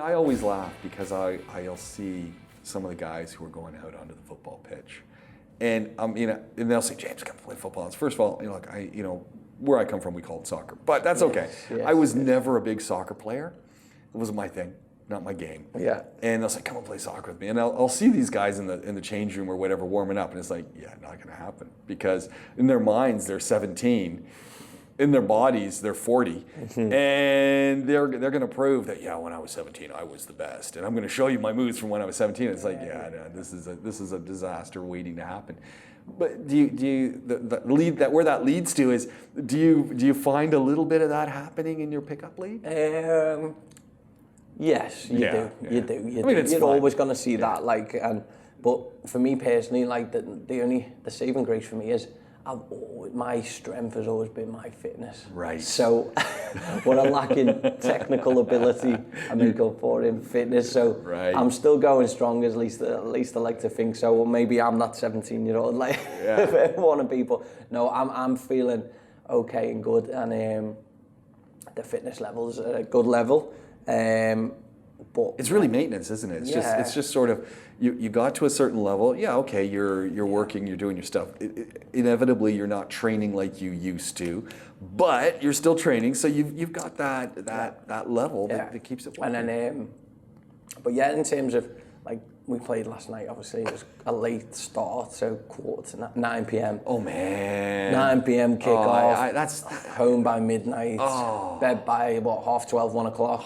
I always laugh because I'll see some of the guys who are going out onto the football pitch, and and they'll say, James, come play football. And first of all, look, where I come from, we call it soccer, but that's okay. Yes, I was never a big soccer player. It wasn't my thing, not my game. Yeah. And they'll say, come and play soccer with me. And I'll see these guys in the change room or whatever warming up, and it's like, yeah, not going to happen, because in their minds they're 17. In their bodies, they're 40, and they're going to prove that, yeah, when I was 17, I was the best, and I'm going to show you my moves from when I was 17. It's like, yeah, no, this is a disaster waiting to happen. But do you where that leads to is, do you find a little bit of that happening in your pickup league? Yes, you do. You do. You're fine. always going to see that, but for me personally, the saving grace for me is, my strength has always been my fitness. Right. So when I'm lacking technical ability, I make up for it in fitness. So right. I'm still going strong, at least I like to think so. Or maybe I'm not 17-year-old one of people. No, I'm feeling okay and good, and the fitness level's at a good level. But it's really maintenance, isn't it? It's just sort of, you got to a certain level. Yeah, okay, you're working, you're doing your stuff. Inevitably, you're not training like you used to, but you're still training. So you've got that level that keeps it working. And then, but yeah, in terms of we played last night. Obviously, it was a late start, so 9 p.m. Oh man, 9 p.m. kickoff. That's home by midnight. Bed by 12:30, 1 o'clock.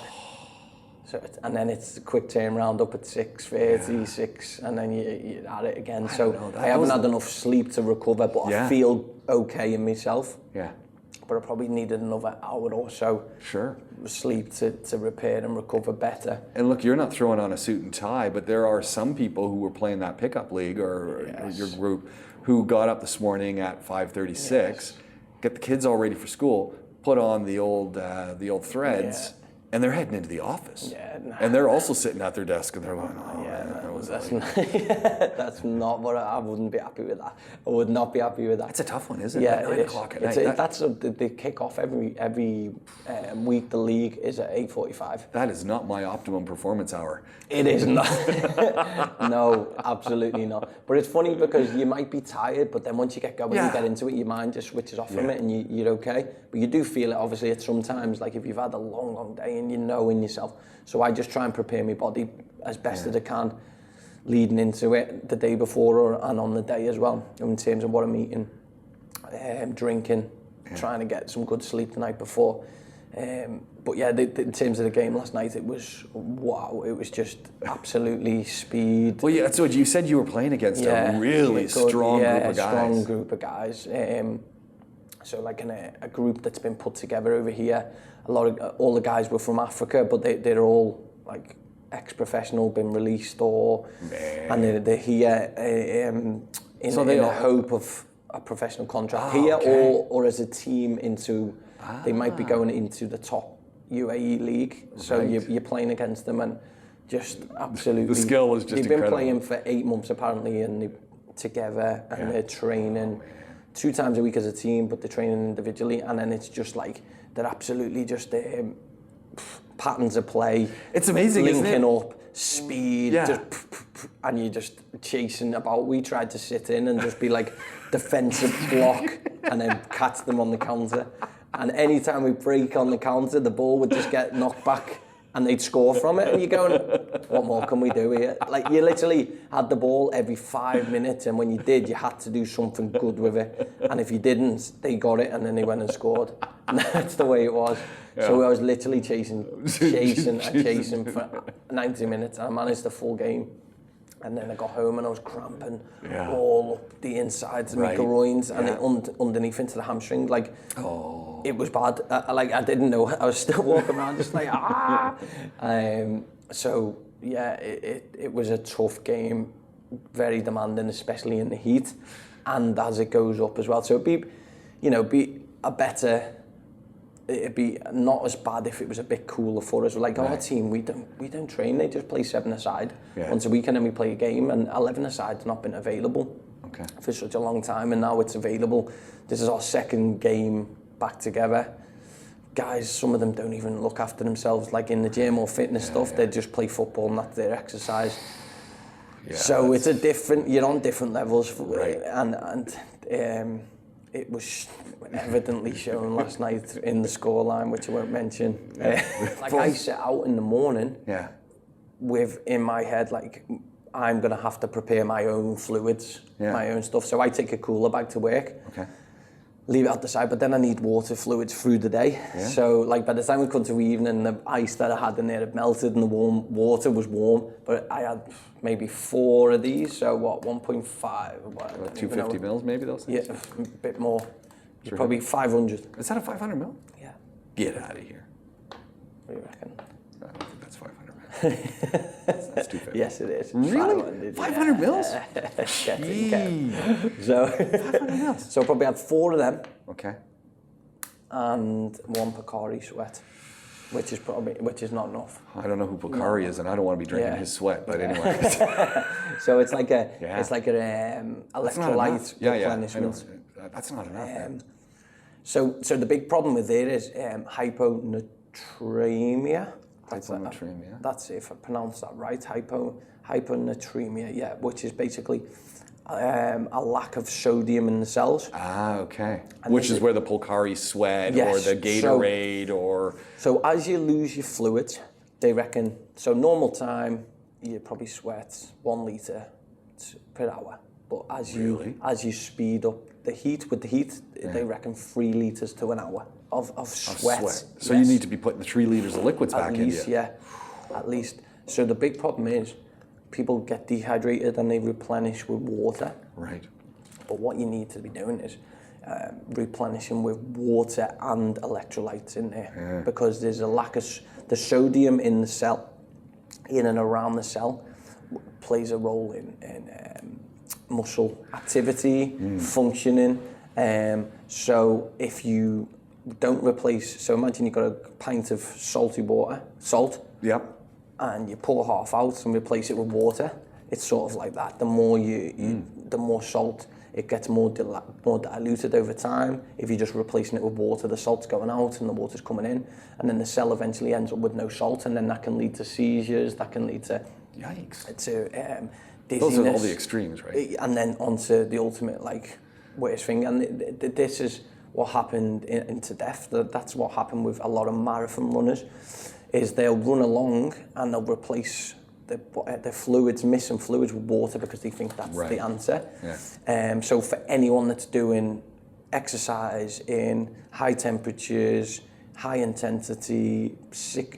So, and then it's a quick turnaround up at 6:30, 6, and then you're at it again. I haven't had enough sleep to recover, but I feel okay in myself. Yeah. But I probably needed another hour or so sleep to repair and recover better. And look, you're not throwing on a suit and tie, but there are some people who were playing that pickup league or your group who got up this morning at 5:36, get the kids all ready for school, put on the old threads. And they're heading into the office. And they're also sitting at their desk and they're going, that's not what I wouldn't be happy with that. I would not be happy with that. It's a tough one, isn't it? Yeah, at 9 o'clock at night. That's the kick-off every week. The league is at 8:45. That is not my optimum performance hour. It is not. No, absolutely not. But it's funny because you might be tired, but then once you get going, you get into it, your mind just switches off from it and you're okay. But you do feel it, obviously, at sometimes, if you've had a long day and you know in yourself. So I just try and prepare my body as best as I can leading into it the day before and on the day as well, in terms of what I'm eating, drinking, trying to get some good sleep the night before. But yeah, in terms of the game last night, it was wow. It was just absolutely speed. Well, yeah, so you said you were playing against a really strong group of guys. Yeah, strong group of guys. So a group that's been put together over here. All the guys were from Africa, but they're all ex-professional, been released, and they're here in the hope of a professional contract here, or as a team they might be going into the top UAE league. So you're playing against them, and just absolutely the skill is just they've been incredible. Playing for 8 months apparently, and they're together and they're training 2 times a week as a team, but they're training individually, and then it's just they're absolutely just patterns of play. It's amazing, linking isn't it? up, speed, and you're just chasing about. We tried to sit in and just be defensive block, and then catch them on the counter. And any time we break on the counter, the ball would just get knocked back, and they'd score from it. And you're going, what more can we do here? You literally had the ball every 5 minutes, and when you did, you had to do something good with it. And if you didn't, they got it, and then they went and scored. And that's the way it was. Yeah. So I was literally chasing for 90 minutes, and I managed the full game. And then I got home and I was cramping all up the insides of my groins and underneath into the hamstring. It was bad. I didn't know. I was still walking around just So yeah, it was a tough game, very demanding, especially in the heat, and as it goes up as well. So it'd be not as bad if it was a bit cooler for us. Our team, we don't train. They just play 7 aside once a week, and then we play a game. And 11 aside's not been available for such a long time, and now it's available. This is our second game back together. guys, some of them don't even look after themselves, like in the gym or fitness stuff. They just play football and that's their exercise. Yeah, so it's a different. You're on different levels, right. and it was evidently shown last night in the scoreline, which I won't mention. Like I set out in the morning with in my head like I'm gonna have to prepare my own fluids, my own stuff. So I take a cooler bag to work. Okay. Leave it out the side, but then I need water fluids through the day. Yeah. So like by the time we come to evening, the ice that I had in there had melted and the warm water was warm, but I had maybe 4 of these, so what, 1.5? What, 250 mils maybe those things? Yeah, a bit more. Probably 500. Is that a 500 mil? Yeah. Get out of here. What do you reckon? I don't think that's 500 mils. That's 250. Yes, it is. Really? 500 mils? So, 500 mils. So I probably had 4 of them. Okay. And 1 Pocari sweat, which is not enough. I don't know who Pocari is, and I don't want to be drinking his sweat. But anyway. So it's like a electrolyte replenishment. That's not enough. So the big problem with it is hyponatremia. Hyponatremia. That's if I pronounce that right. Hyponatremia, which is basically a lack of sodium in the cells. Ah, okay. And which is where the Pocari sweat or the Gatorade So as you lose your fluids, they reckon, so normal time, you probably sweat 1 litre per hour. But as you speed up the heat, they reckon 3 litres to an hour of sweat. So you need to be putting the 3 litres of liquids back in you. At least. So the big problem is people get dehydrated and they replenish with water. Right. But what you need to be doing is replenishing with water and electrolytes in there because there's a lack of the sodium in the cell, in and around the cell, plays a role in muscle activity, functioning. So if you don't replace, so imagine you've got a pint of salty water, salt, and you pour half out and replace it with water. It's sort of like that. The more the more salt, it gets more diluted over time. If you're just replacing it with water, the salt's going out and the water's coming in, and then the cell eventually ends up with no salt, and then that can lead to seizures. That can lead to dizziness. Those are all the extremes, right? And then onto the ultimate worst thing. And this is what happened into death. That's what happened with a lot of marathon runners. Is they'll run along and they'll replace the fluids, missing fluids with water because they think that's the answer. Yeah. So for anyone that's doing exercise in high temperatures, high intensity,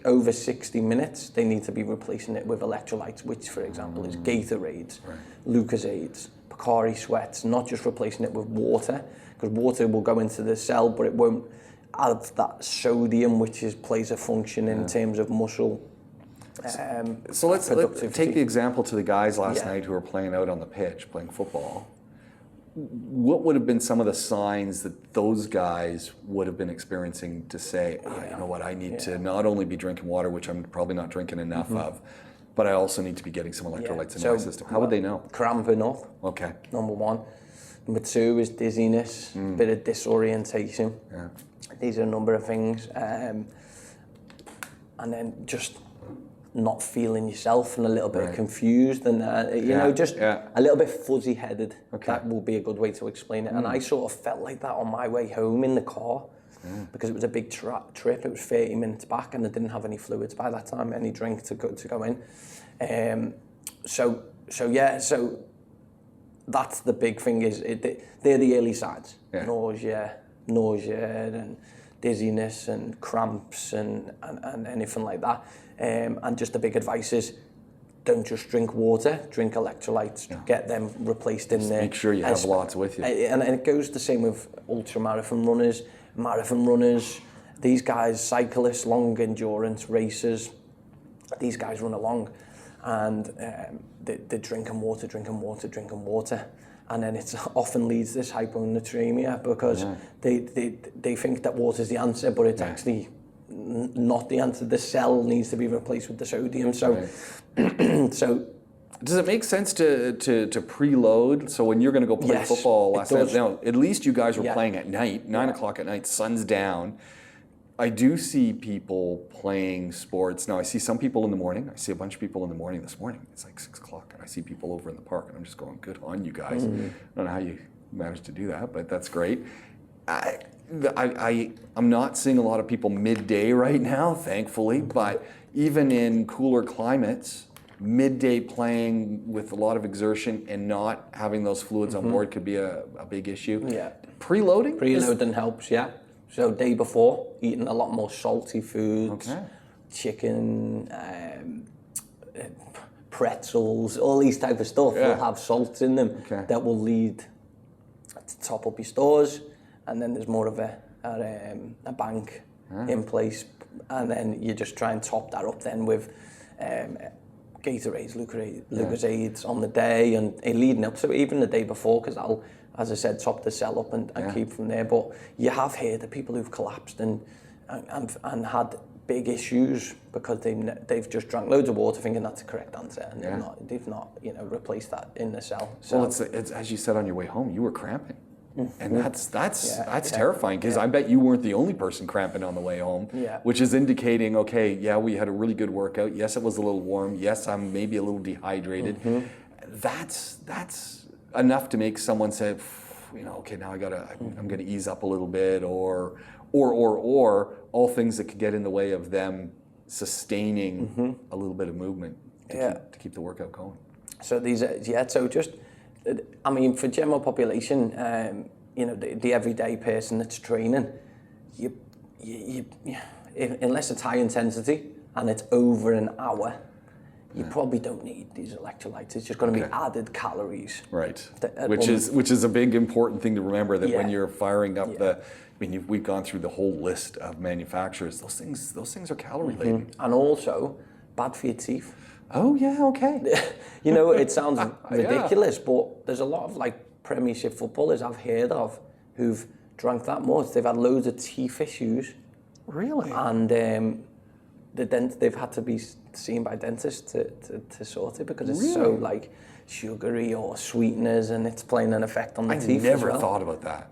over 60 minutes, they need to be replacing it with electrolytes, which for example is Gatorades, Lucozades, Pocari sweats, not just replacing it with water, because water will go into the cell, but it won't add that sodium, which plays a function in terms of muscle. So let's take the example to the guys last night who were playing out on the pitch, playing football. What would have been some of the signs that those guys would have been experiencing to say, you know what, I need to not only be drinking water, which I'm probably not drinking enough of, but I also need to be getting some electrolytes into my system. How would they know? Cramping up. Okay. Number 1. Number 2 is dizziness, bit of disorientation. Yeah. These are a number of things. And then just not feeling yourself and a little bit confused and you know, just a little bit fuzzy-headed. That will be a good way to explain it. And I sort of felt like that on my way home in the car because it was a big trip. It was 30 minutes back and I didn't have any fluids by that time, any drink to go in. So that's the big thing is they're the early signs. Nausea and dizziness and cramps and anything like that. And just the big advice is don't just drink water, drink electrolytes, get them replaced in there. Make sure you have lots with you. And it goes the same with ultra-marathon runners, marathon runners, these guys, cyclists, long endurance racers, these guys run along and they're drinking water. And then it often leads this hyponatremia because they think that water's the answer, but it's actually not the answer. The cell needs to be replaced with the sodium. So, so does it make sense to preload? So when you're going to go play football last night, now at least you guys were playing at night, 9 o'clock at night, sun's down. I do see people playing sports. Now I see some people in the morning. I see a bunch of people in the morning this morning. It's like 6 o'clock and I see people over in the park and I'm just going, good on you guys. I don't know how you managed to do that, but that's great. I'm not seeing a lot of people midday right now, thankfully, but even in cooler climates, midday playing with a lot of exertion and not having those fluids on board could be a big issue. Yeah. Preloading? Preloading helps, yeah. So day before, eating a lot more salty foods, chicken, pretzels, all these type of stuff will have salt in them that will lead to top up your stores, and then there's more of a bank in place, and then you just try and top that up then with Gatorades, Lucozades on the day and leading up to it, even the day before, because I'll, as I said, top the cell up and keep from there. But you have heard of people who've collapsed and had big issues because they've just drank loads of water thinking that's the correct answer, and they've not replaced that in the cell. So, well, it's as you said on your way home, you were cramping. And that's terrifying, because I bet you weren't the only person cramping on the way home, which is indicating, okay, we had a really good workout. Yes, it was a little warm. Yes, I'm maybe a little dehydrated. That's enough to make someone say, okay, now I'm gonna ease up a little bit, or all things that could get in the way of them sustaining a little bit of movement to keep the workout going. So these so just, I mean, for general population, the everyday person that's training, you unless it's high intensity and it's over an hour, you probably don't need these electrolytes. It's just going to be added calories. Right. Which is a big important thing to remember, that when you're firing up we've gone through the whole list of manufacturers. Those things are calorie laden. And also bad for your teeth. Oh yeah, okay. It sounds ridiculous, but there's a lot of Premiership footballers I've heard of who've drank that much. They've had loads of teeth issues. Really? And they've had to be seen by dentists to sort it, because it's so sugary or sweeteners, and it's playing an effect on the teeth. I never thought about that.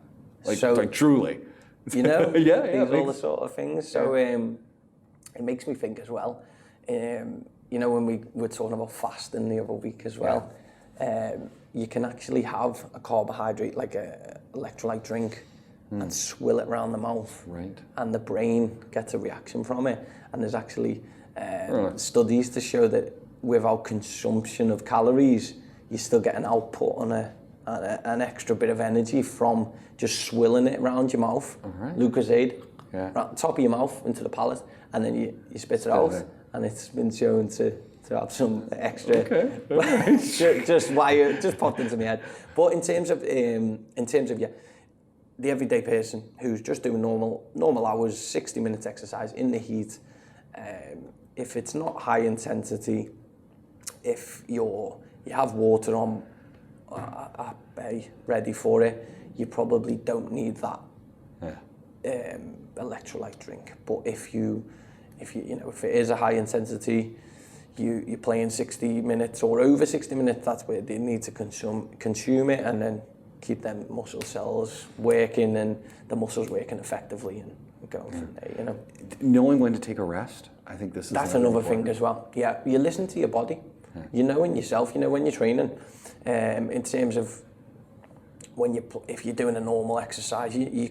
Truly. These are all the sort of things. So it makes me think as well. When we were talking about fasting the other week as well, you can actually have a carbohydrate, like a electrolyte drink, and swill it around the mouth. Right. And the brain gets a reaction from it. And there's actually studies to show that without consumption of calories, you still get an output on an extra bit of energy from just swilling it around your mouth. Lucozade, right the top of your mouth into the palate, and then you spit it out. And it's been shown to have some extra. Just popped into my head. But in terms of the everyday person who's just doing normal hours, 60 minutes exercise in the heat, if it's not high intensity, if you have water on a bay ready for it, you probably don't need that electrolyte drink. But if it is a high intensity, you're playing 60 minutes or over 60 minutes, that's where they need to consume it, and then keep them muscle cells working and the muscles working effectively, and going from there. Knowing when to take a rest, I think that's another thing as well. Yeah, you listen to your body. You know in yourself. When you're training. In terms of if you're doing a normal exercise, you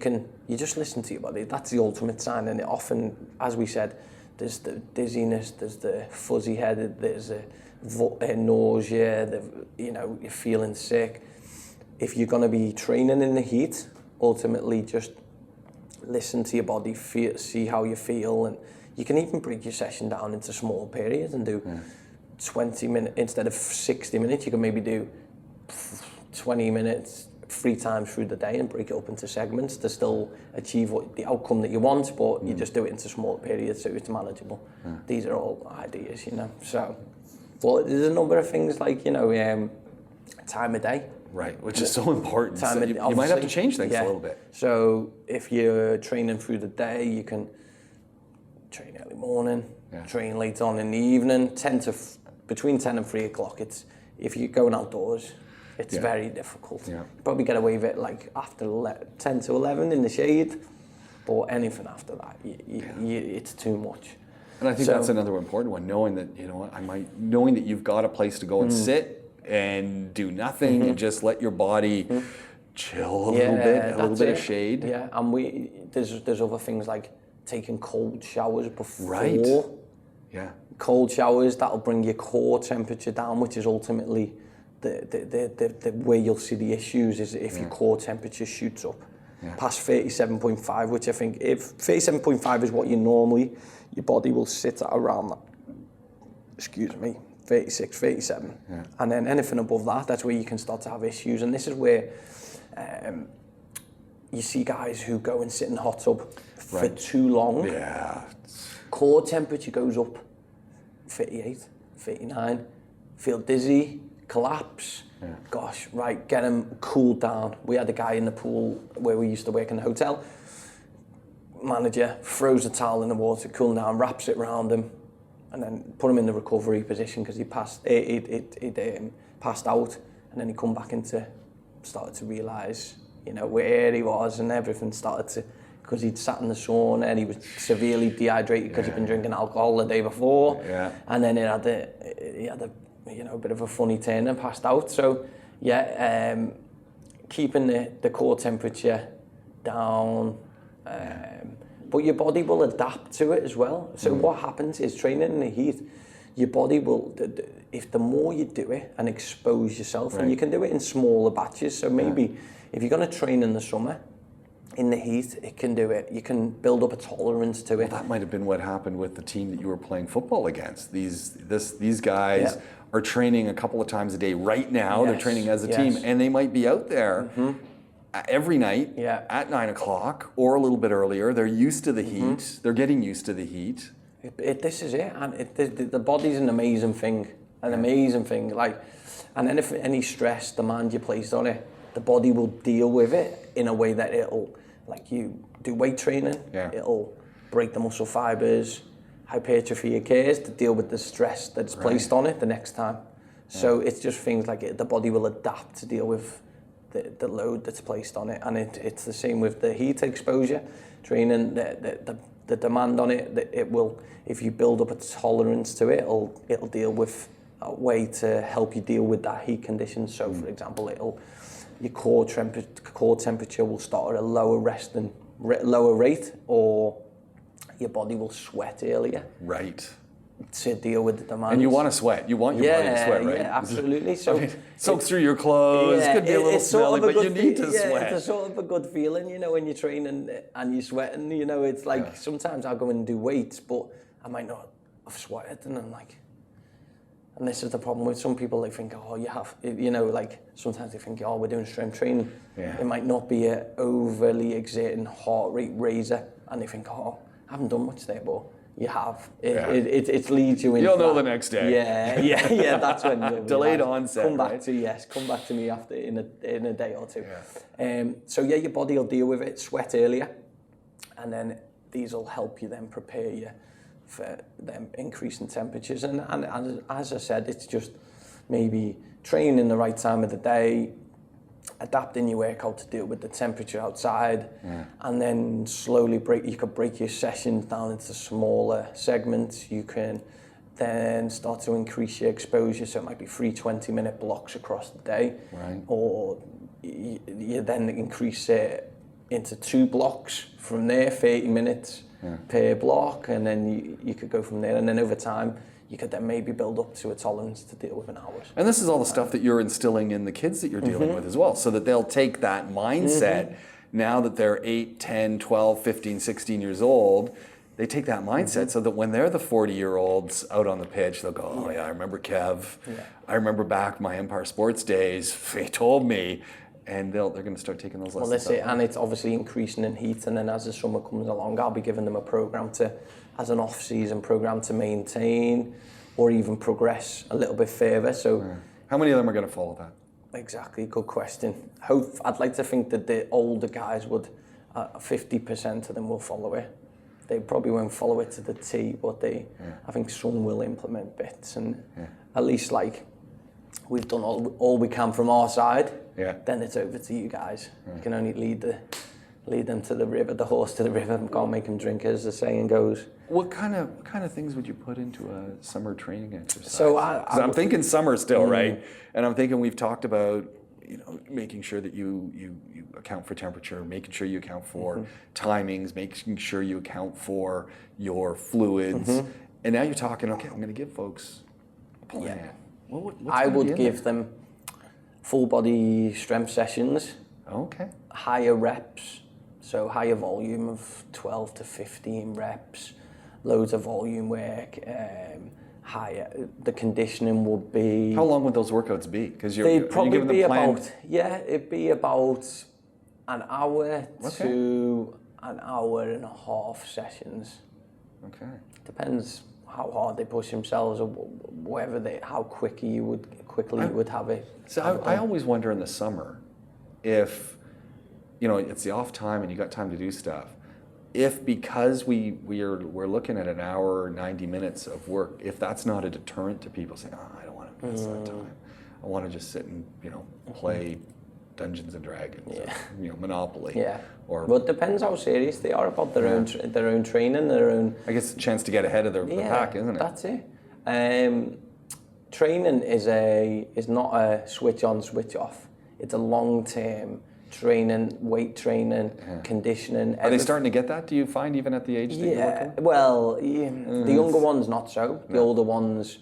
just listen to your body. That's the ultimate sign. And often, as we said, there's the dizziness, there's the fuzzy headed, there's a nausea, you're feeling sick. If you're going to be training in the heat, ultimately just listen to your body, see how you feel, and you can even break your session down into small periods and do 20 minutes instead of 60 minutes. You can maybe do 20 minutes 3 times through the day and break it up into segments to still achieve the outcome that you want, but you just do it into small periods so it's manageable. These are all ideas, So, well, there's a number of things like, time of day. Right, which is so important. So you might have to change things a little bit. So if you're training through the day, you can train early morning, train late on in the evening, between 10 and 3 o'clock. If you're going outdoors, it's very difficult. You probably get away with it after 10 to 11 in the shade. But anything after that, it's too much. And I think that's another important one, knowing that, you know what, knowing that you've got a place to go and sit and do nothing and just let your body chill a little bit of shade. Yeah, and there's other things like taking cold showers before. Right. Yeah. Cold showers, that'll bring your core temperature down, which is ultimately the way you'll see the issues is if your core temperature shoots up past 37.5, which I think if 37.5 is what your body will sit at around that, 36, 37. Yeah. And then anything above that, that's where you can start to have issues. And this is where you see guys who go and sit in the hot tub for too long. Yeah. Core temperature goes up 38, 39, feel dizzy, collapse. Yeah. Gosh, right, get them cooled down. We had a guy in the pool where we used to work in the hotel. Manager throws a towel in the water, cool him down, wraps it around him, and then put him in the recovery position because he passed out, and then he come back started to realise, you know, where he was, and everything started to, because he'd sat in the sauna and he was severely dehydrated because he'd been drinking alcohol the day before, and then he had a you know, a bit of a funny turn and passed out. So keeping the core temperature down, but your body will adapt to it as well. So what happens is training in the heat, your body will, if the more you do it and expose yourself, and you can do it in smaller batches. So maybe if you're going to train in the summer, in the heat, it can do it. You can build up a tolerance to it. Well, that might have been what happened with the team that you were playing football against. These guys are training a couple of times a day right now. They're training as a team, and they might be out there every night at 9 o'clock or a little bit earlier. They're used to the heat. They're getting used to the heat. This is it, and the body's an amazing thing. Like, and then if any stress, demand you place on it, the body will deal with it in a way that it'll, like you do weight training, it'll break the muscle fibers, hypertrophy occurs to deal with the stress that's placed on it the next time. So it's just things like the body will adapt to deal with the load that's placed on it, and it's the same with the heat exposure training. The demand on it, it will, if you build up a tolerance to it, it'll deal with a way to help you deal with that heat condition. So for example, your core temperature will start at a lower rate, or your body will sweat earlier. Right. To deal with the demand. And you want to sweat. You want your body to sweat, right? Yeah, absolutely. So soaks through your clothes. Could be a little smelly, but you need to sweat. It's a sort of a good feeling, you know, when you're training and you're sweating. You know, it's like sometimes I'll go and do weights, but I might not have sweated, and I'm like. And this is the problem with some people. They think, oh, you have, you know, like sometimes they think, oh, we're doing strength training. Yeah. It might not be an overly exerting heart rate raiser, and they think, oh, I haven't done much there, but you have. It leads you into. You'll know the next day. Yeah. That's when you delayed onset. Come back to me after in a day or two. Yeah. So your body will deal with it. Sweat earlier, and then these will help you then prepare you for them increasing temperatures. And as I said, it's just maybe training the right time of the day, adapting your workout to deal with the temperature outside, and then slowly you could break your sessions down into smaller segments. You can then start to increase your exposure, so it might be 3 20-minute blocks across the day, or you then increase it into 2 blocks from there, 30 minutes per block, and then you could go from there, and then over time you could then maybe build up to a tolerance to deal with an hour. And this is all the stuff that you're instilling in the kids that you're dealing with as well, so that they'll take that mindset now that they're 8, 10, 12, 15, 16 years old. They take that mindset so that when they're the 40-year-olds out on the pitch, they'll go, oh yeah, I remember Kev. Yeah. I remember back my Empire Sports days, he told me. And they're going to start taking those lessons. Well, that's it, and it's obviously increasing in heat, and then as the summer comes along, I'll be giving them a program as an off-season program to maintain or even progress a little bit further. So, how many of them are going to follow that? Exactly, good question. I'd like to think that the older guys would, 50% of them will follow it. They probably won't follow it to the T, but I think some will implement bits, and at least like we've done all we can from our side. Yeah. Then it's over to you guys. You can only lead lead them to the river, the horse to the river, can't make him drink, as the saying goes. What kind of things would you put into a summer training exercise? So I'm thinking summer still, right? And I'm thinking we've talked about, you know, making sure that you account for temperature, making sure you account for timings, making sure you account for your fluids. And now you're talking, okay, I'm going to give folks a plan. Yeah. What's I gonna would be in give there? them full body strength sessions, Okay. higher reps, so higher volume of 12 to 15 reps, loads of volume work, higher. The conditioning will be... How long would those workouts be? Because They'd probably giving be them planned... about, it'd be about an hour to an hour and a half sessions. Okay. Depends how hard they push themselves or whether how quickly you would have it. So I always wonder in the summer if, you know, it's the off time and you got time to do stuff, if because we're looking at an hour or 90 minutes of work, if that's not a deterrent to people saying, oh, I don't want to miss that time. I want to just sit and, you know, play Dungeons and Dragons, or, you know, Monopoly. Yeah. Or, well, it depends how serious they are about their own training, their own. I guess a chance to get ahead of the pack, isn't it? That's it. Training is not a switch on, switch off. It's a long term training, weight training, conditioning. Are they starting to get that? Do you find even at the age that you're working? Well, the younger ones not so. The older ones,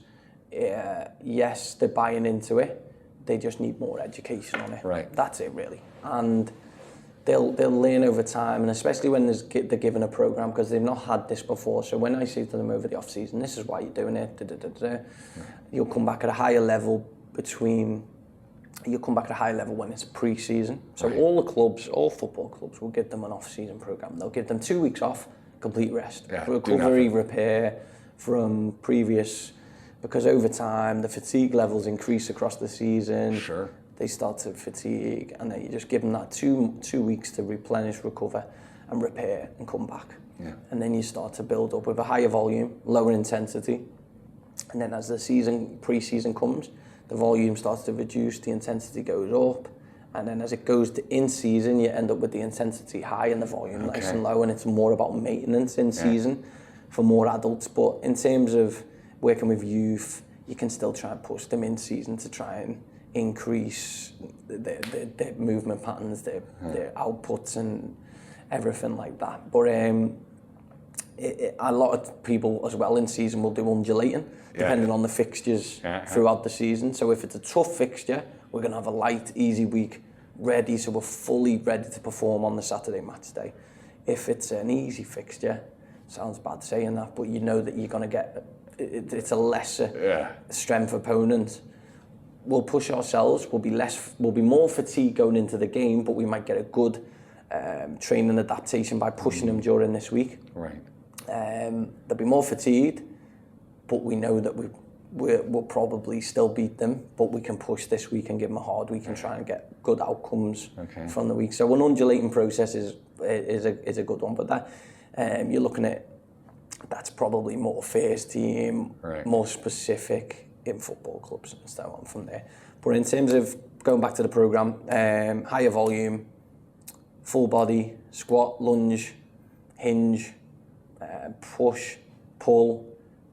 yes, they're buying into it. They just need more education on it. Right. That's it, really. And they'll learn over time, and especially when they're given a program, because they've not had this before. So when I say to them over the off season, this is why you're doing it, you'll come back at a higher level when it's pre-season. So all the clubs, all football clubs, will give them an off-season program. They'll give them 2 weeks off, complete rest, recovery, repair from previous. Because over time, the fatigue levels increase across the season. Sure. They start to fatigue, and then you just give them that two weeks to replenish, recover, and repair, and come back. Yeah. And then you start to build up with a higher volume, lower intensity. And then as the pre-season comes, the volume starts to reduce, the intensity goes up. And then as it goes to in-season, you end up with the intensity high and the volume nice and low, and it's more about maintenance in season for more adults. But in terms of working with youth, you can still try and push them in season to try and increase their movement patterns, their outputs and everything like that. But a lot of people as well in season will do undulating, depending on the fixtures throughout the season. So if it's a tough fixture, we're going to have a light, easy week ready, so we're fully ready to perform on the Saturday match day. If it's an easy fixture, sounds bad saying that, but you know that you're going to get... It's a lesser strength opponent. We'll push ourselves. We'll be more fatigued going into the game, but we might get a good training adaptation by pushing them during this week. Right. They'll be more fatigued, but we know that we'll probably still beat them. But we can push this week and give them a hard week and try and get good outcomes from the week. So an undulating process is a good one. But that you're looking at. That's probably more first team, more specific in football clubs and so on from there. But in terms of going back to the program, higher volume, full body, squat, lunge, hinge, push, pull,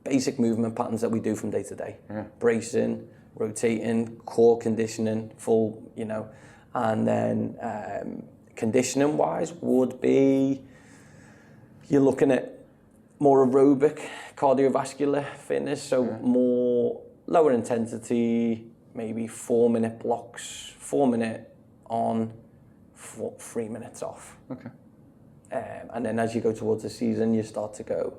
basic movement patterns that we do from day to day. Bracing, rotating, core conditioning, full, you know. And then conditioning wise would be, you're looking at more aerobic cardiovascular fitness, so more lower intensity, maybe 4-minute blocks, 4 minute on, 3 minutes off. Okay. And then as you go towards the season, you start to go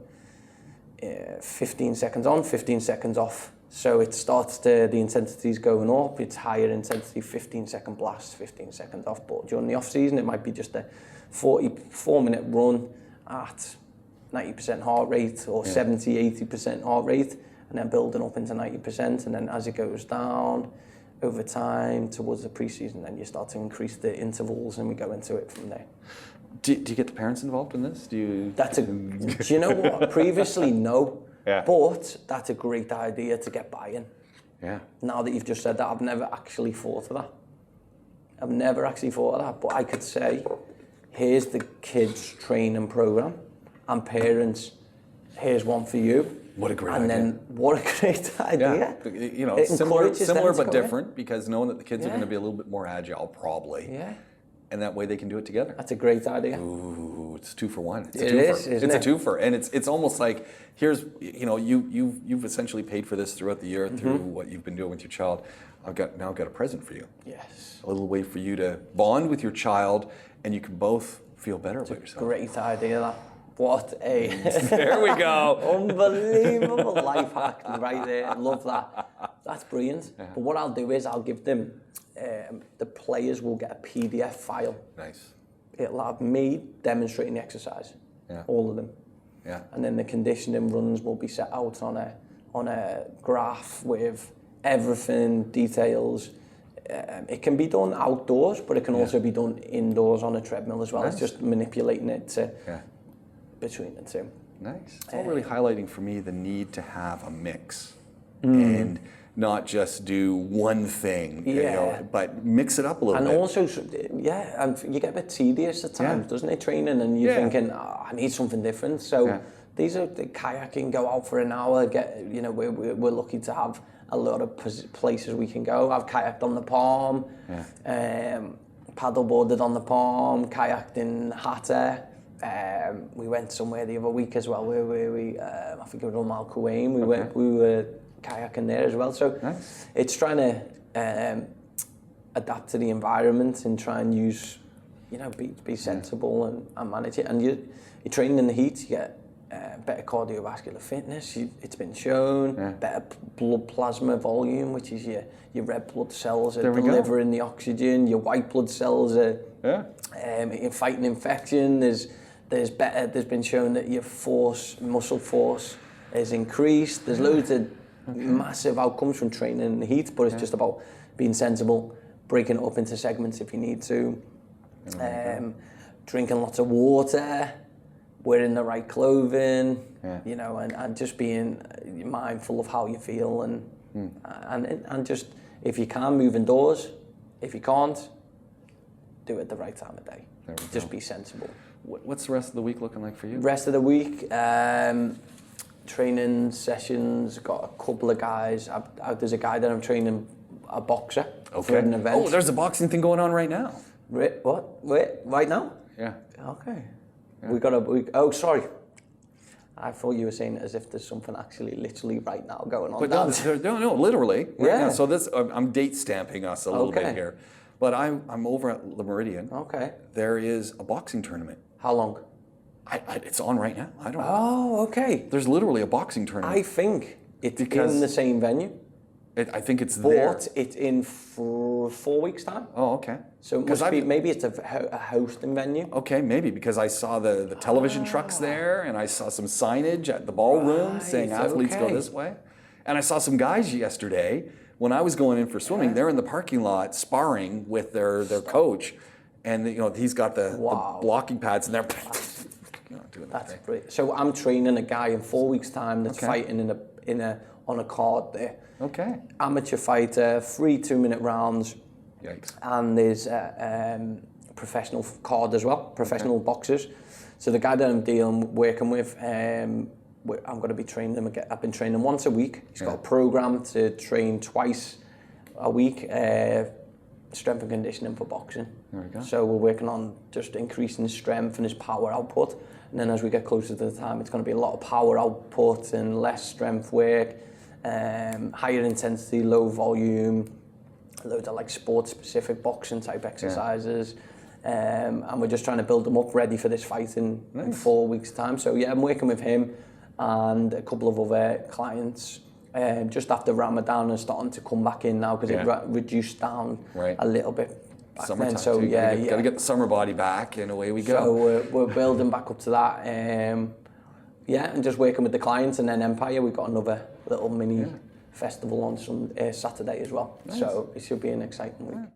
15 seconds on, 15 seconds off. So it starts the intensity's going up, it's higher intensity, 15-second blast, 15 seconds off. But during the off season, it might be just a 4-minute run at 90% heart rate or 70-80% heart rate, and then building up into 90%. And then as it goes down over time towards the pre-season, then you start to increase the intervals, and we go into it from there. Do you get the parents involved in this? Do you know what? Previously, no. But that's a great idea to get buy-in. Yeah. Now that you've just said that, I've never actually thought of that. But I could say, here's the kids training program, and parents, here's one for you. What a great idea. And then, what a great idea. Yeah. You know, similar but different, because knowing that the kids are going to be a little bit more agile, probably. Yeah. And that way they can do it together. That's a great idea. Ooh, it's 2 for 1. It's a twofer. Isn't it's a twofer, and it's almost like, here's, you know, you've essentially paid for this throughout the year through what you've been doing with your child. I've got a present for you. Yes. A little way for you to bond with your child, and you can both feel better about yourself. Great idea, that. What a there we go. Unbelievable life hack right there. Love that. That's brilliant. Yeah. But what I'll do is I'll give them, the players will get a PDF file. Nice. It'll have me demonstrating the exercise. Yeah. All of them. Yeah. And then the conditioning runs will be set out on a graph with everything, details. It can be done outdoors, but it can also be done indoors on a treadmill as well. Nice. It's just manipulating it to between the two. Nice. It's all really highlighting for me the need to have a mix and not just do one thing, you know, but mix it up a little bit. And also, and you get a bit tedious at times, doesn't it, training? And you're thinking, I need something different. So these are the kayaking, go out for an hour, we're lucky to have a lot of places we can go. I've kayaked on the Palm, paddleboarded on the Palm, kayaked in Hatta. We went somewhere the other week as well where we I think it was on Malcoane. We were kayaking there as well. So it's trying to adapt to the environment and try and use, be sensible and manage it. And you're training in the heat, you get better cardiovascular fitness. It's been shown better blood plasma volume, which is your red blood cells are delivering the oxygen. Your white blood cells are fighting infection. There's been shown that your muscle force is increased. There's loads of massive outcomes from training in the heat, but it's just about being sensible, breaking it up into segments if you need to, drinking lots of water, wearing the right clothing, and just being mindful of how you feel and just, if you can, move indoors. If you can't, do it at the right time of day. Just be sensible. What's the rest of the week looking like for you? Rest of the week, training sessions, got a couple of guys. There's a guy that I'm training, a boxer, for an event. Oh, there's a boxing thing going on right now. What? Wait, right now? Yeah. Okay. Yeah. Oh, sorry. I thought you were saying it as if there's something actually literally right now going on. But no, literally. Right now. So I'm date stamping us a little bit here. But I'm over at Le Meridian. Okay. There is a boxing tournament. How long? It's on right now. I don't know. Oh, okay. There's literally a boxing tournament. I think it's in the same venue. I think it's there. But it's in 4 weeks' time. Oh, okay. So it must be, maybe it's a hosting venue. Okay, maybe, because I saw the television trucks there, and I saw some signage at the ballroom saying athletes go this way. And I saw some guys yesterday, when I was going in for swimming, they're in the parking lot sparring with their coach. And he's got the blocking pads, and they're doing that. That's great. So I'm training a guy in 4 weeks' time that's fighting on a card there. Okay. Amateur fighter, 3 2-minute rounds. Yikes. And there's a professional card as well, professional boxers. So the guy that I'm working with, I'm going to be training him again. I've been training him once a week. He's got a program to train twice a week, strength and conditioning for boxing. There we go. So we're working on just increasing his strength and his power output. And then as we get closer to the time, it's going to be a lot of power output and less strength work, higher intensity, low volume, loads of sport-specific boxing type exercises. And we're just trying to build them up ready for this fight in 4 weeks' time. So I'm working with him and a couple of other clients just after Ramadan and starting to come back in now because it reduced down a little bit. Summertime too. Gotta get the summer body back, and away we go. So we're building back up to that. And just working with the clients, and then Empire, we've got another little mini festival on Saturday as well. Nice. So it should be an exciting week.